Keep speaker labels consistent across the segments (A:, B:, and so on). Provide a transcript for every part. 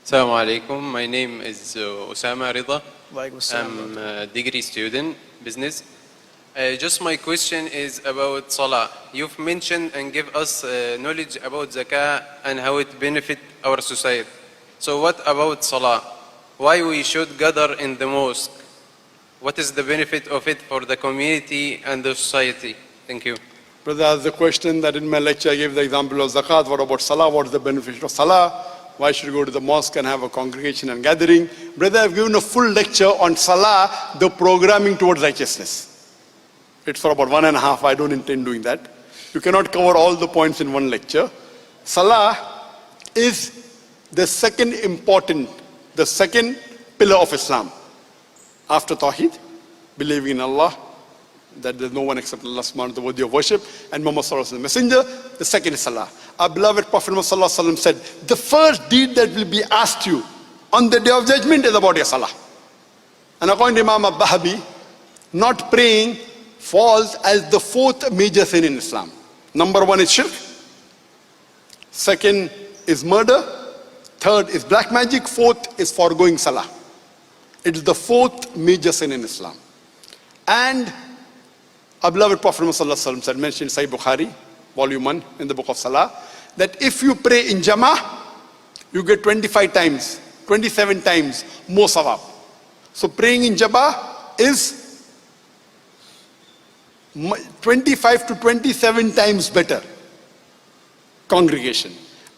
A: Assalamu alaikum. My name is Osama Rida. I'm a degree student, business. Just my question is about Salah. You've mentioned and give us knowledge about Zakah and how it benefit our society. So what about Salah? Why we should gather in the mosque? What is the benefit of it for the community and the society? Thank you.
B: Brother asked the question that in my lecture I gave the example of Zakat. What about Salah? What is the benefit of Salah? Why should you go to the mosque and have a congregation and gathering? Brother, I've given a full lecture on Salah, the programming towards righteousness. It's for about 1.5. I don't intend doing that. You cannot cover all the points in one lecture. Salah is the second pillar of Islam. After Tawheed, believing in Allah, that there's no one except Allah subhanahu wa ta'ala worthy of worship, and Muhammad sallallahu alaihi wasallam, the messenger. The second is Salah. Our beloved Prophet Muhammad sallallahu alaihi wasallam said, the first deed that will be asked you on the day of judgment is about your Salah. And according to Imam al-Bahabi, not praying falls as the fourth major sin in Islam. Number 1 is shirk. Second is murder. Third is black magic. Fourth is foregoing Salah. It is the fourth major sin in Islam. And our beloved Prophet Muhammad said, mentioned in Sahih Bukhari, volume 1 in the book of Salah, that if you pray in Jama'ah, you get 25 times, 27 times more sawab. So praying in Jama'ah is 25 to 27 times better congregation.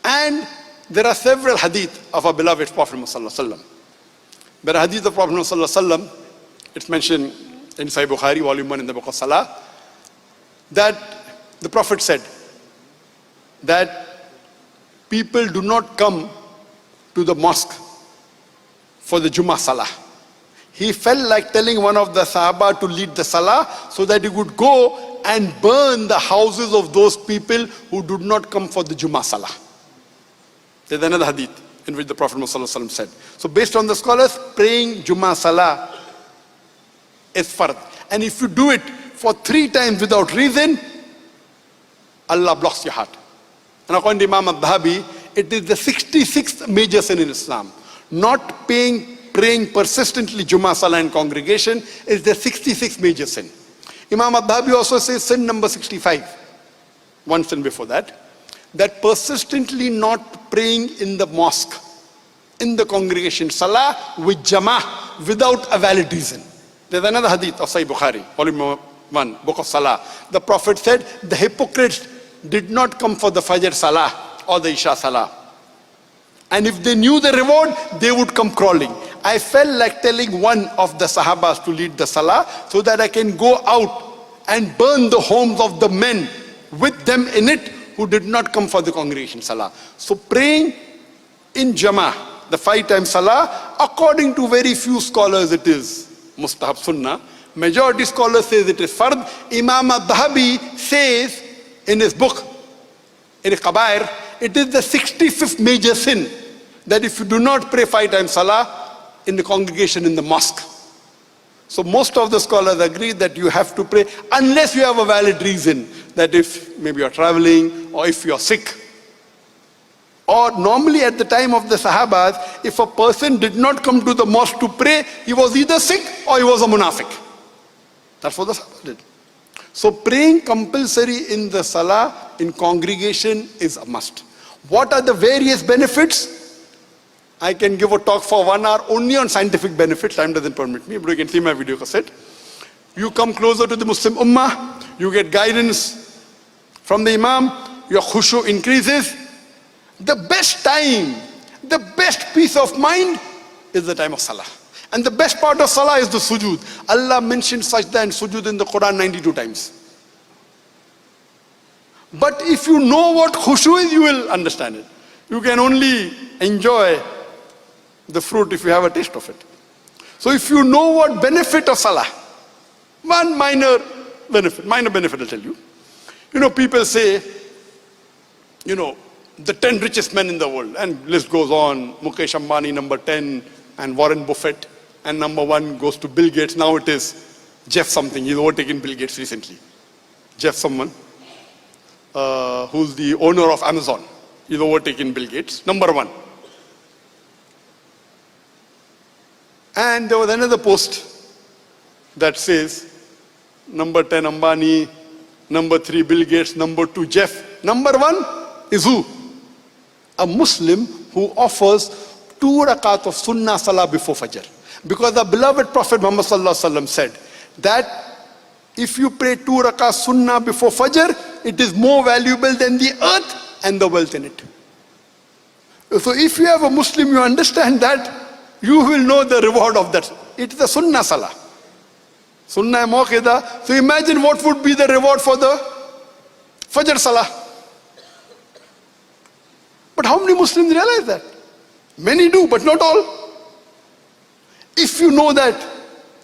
B: And there are several hadith of our beloved Prophet Muhammad. There are hadith of Prophet Muhammad, it's mentioned in Sahih Bukhari, volume 1 in the book of Salah, that the Prophet said that people do not come to the mosque for the Jummah Salah. He felt like telling one of the Sahaba to lead the Salah so that he would go and burn the houses of those people who did not come for the Jummah Salah. There's another hadith in which the Prophet Muhammad said. So based on the scholars, praying Jummah Salah is fard. And if you do it for 3 times without reason, Allah blocks your heart. And according to Imam al-Bahabi, it is the 66th major sin in Islam. Not praying persistently Jummah Salah in congregation is the 66th major sin. Imam al-Bahabi also says sin number 65, one sin before that, that persistently not praying in the mosque, in the congregation, Salah with Jama'ah without a valid reason. There's another hadith of Sahih Bukhari, volume 1, book of Salah. The Prophet said, the hypocrites did not come for the Fajr Salah or the Isha Salah. And if they knew the reward, they would come crawling. I felt like telling one of the Sahabas to lead the Salah so that I can go out and burn the homes of the men with them in it who did not come for the congregation Salah. So praying in Jama'ah, the 5 times Salah, according to very few scholars it is mustahab sunnah. Majority scholars says it is fard. Imam al-Dhahabi says in his book, in Qabair, it is the 65th major sin that if you do not pray 5 times Salah in the congregation in the mosque. So most of the scholars agree that you have to pray unless you have a valid reason, that if maybe you're traveling or if you're sick. Or normally at the time of the Sahabas, if a person did not come to the mosque to pray, he was either sick or he was a munafiq. That's what the Sahabas did. So praying compulsory in the Salah in congregation is a must. What are the various benefits? I can give a talk for 1 hour only on scientific benefits. Time doesn't permit me, but you can see my video cassette. You come closer to the Muslim Ummah, you get guidance from the Imam, your khushu increases. The best time, the best peace of mind is the time of Salah. And the best part of Salah is the sujood. Allah mentioned sajda and sujood in the Quran 92 times. But if you know what khushu is, you will understand it. You can only enjoy the fruit if you have a taste of it. So if you know what benefit of Salah, one minor benefit I'll tell you. You know, people say, you know, the 10 richest men in the world, and list goes on. Mukesh Ambani number 10, and Warren Buffett, and number 1 goes to Bill Gates. Now it is Jeff something. He's overtaken Bill Gates recently. Jeff someone, who's the owner of Amazon. He's overtaken Bill Gates. Number 1. And there was another post that says, number 10 Ambani, number 3 Bill Gates, number 2 Jeff. Number 1 is who? A Muslim who offers 2 rakat of Sunnah Salah before Fajr. Because the beloved Prophet Muhammad Sallallahu Alaihi Wasallam said that if you pray 2 rakat Sunnah before Fajr, it is more valuable than the earth and the wealth in it. So if you have a Muslim, you understand that, you will know the reward of that. It is a Sunnah Salah. Sunnah Muakkada. So imagine what would be the reward for the Fajr Salah. But how many Muslims realize that? Many do, but not all. If you know that,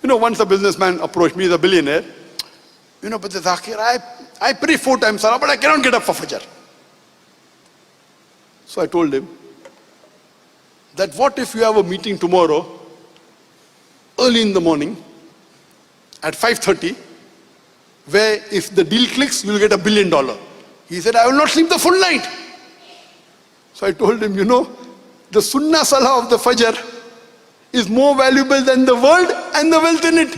B: once a businessman approached me, he's a billionaire, but the Zakir, I pray 4 times Salah, but I cannot get up for Fajr. So I told him, that what if you have a meeting tomorrow, early in the morning, at 5:30, where if the deal clicks, you'll get $1 billion. He said, I will not sleep the full night. So I told him, the Sunnah Salah of the Fajr is more valuable than the world and the wealth in it.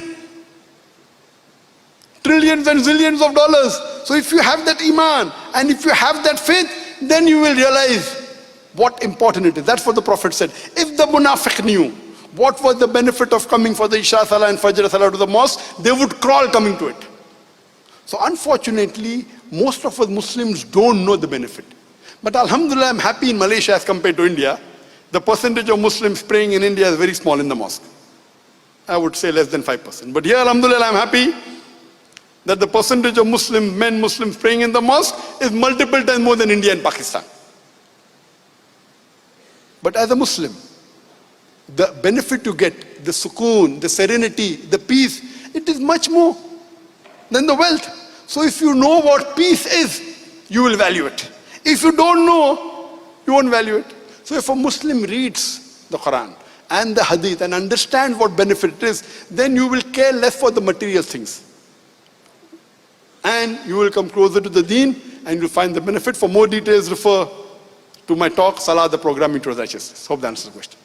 B: Trillions and zillions of dollars. So if you have that Iman, and if you have that faith, then you will realize what important it is. That's what the Prophet said. If the Munafiq knew what was the benefit of coming for the Isha Salah and Fajr Salah to the mosque, they would crawl coming to it. So unfortunately, most of us Muslims don't know the benefit. But Alhamdulillah, I'm happy in Malaysia as compared to India. The percentage of Muslims praying in India is very small in the mosque. I would say less than 5%. But here, Alhamdulillah, I'm happy that the percentage of Muslims praying in the mosque is multiple times more than India and Pakistan. But as a Muslim, the benefit you get, the sukoon, the serenity, the peace, it is much more than the wealth. So if you know what peace is, you will value it. If you don't know, you won't value it. So if a Muslim reads the Quran and the Hadith and understands what benefit it is, then you will care less for the material things. And you will come closer to the deen and you'll find the benefit. For more details, refer to my talk, Salaah, the Programming Towards Righteousness. Hope that answers the question.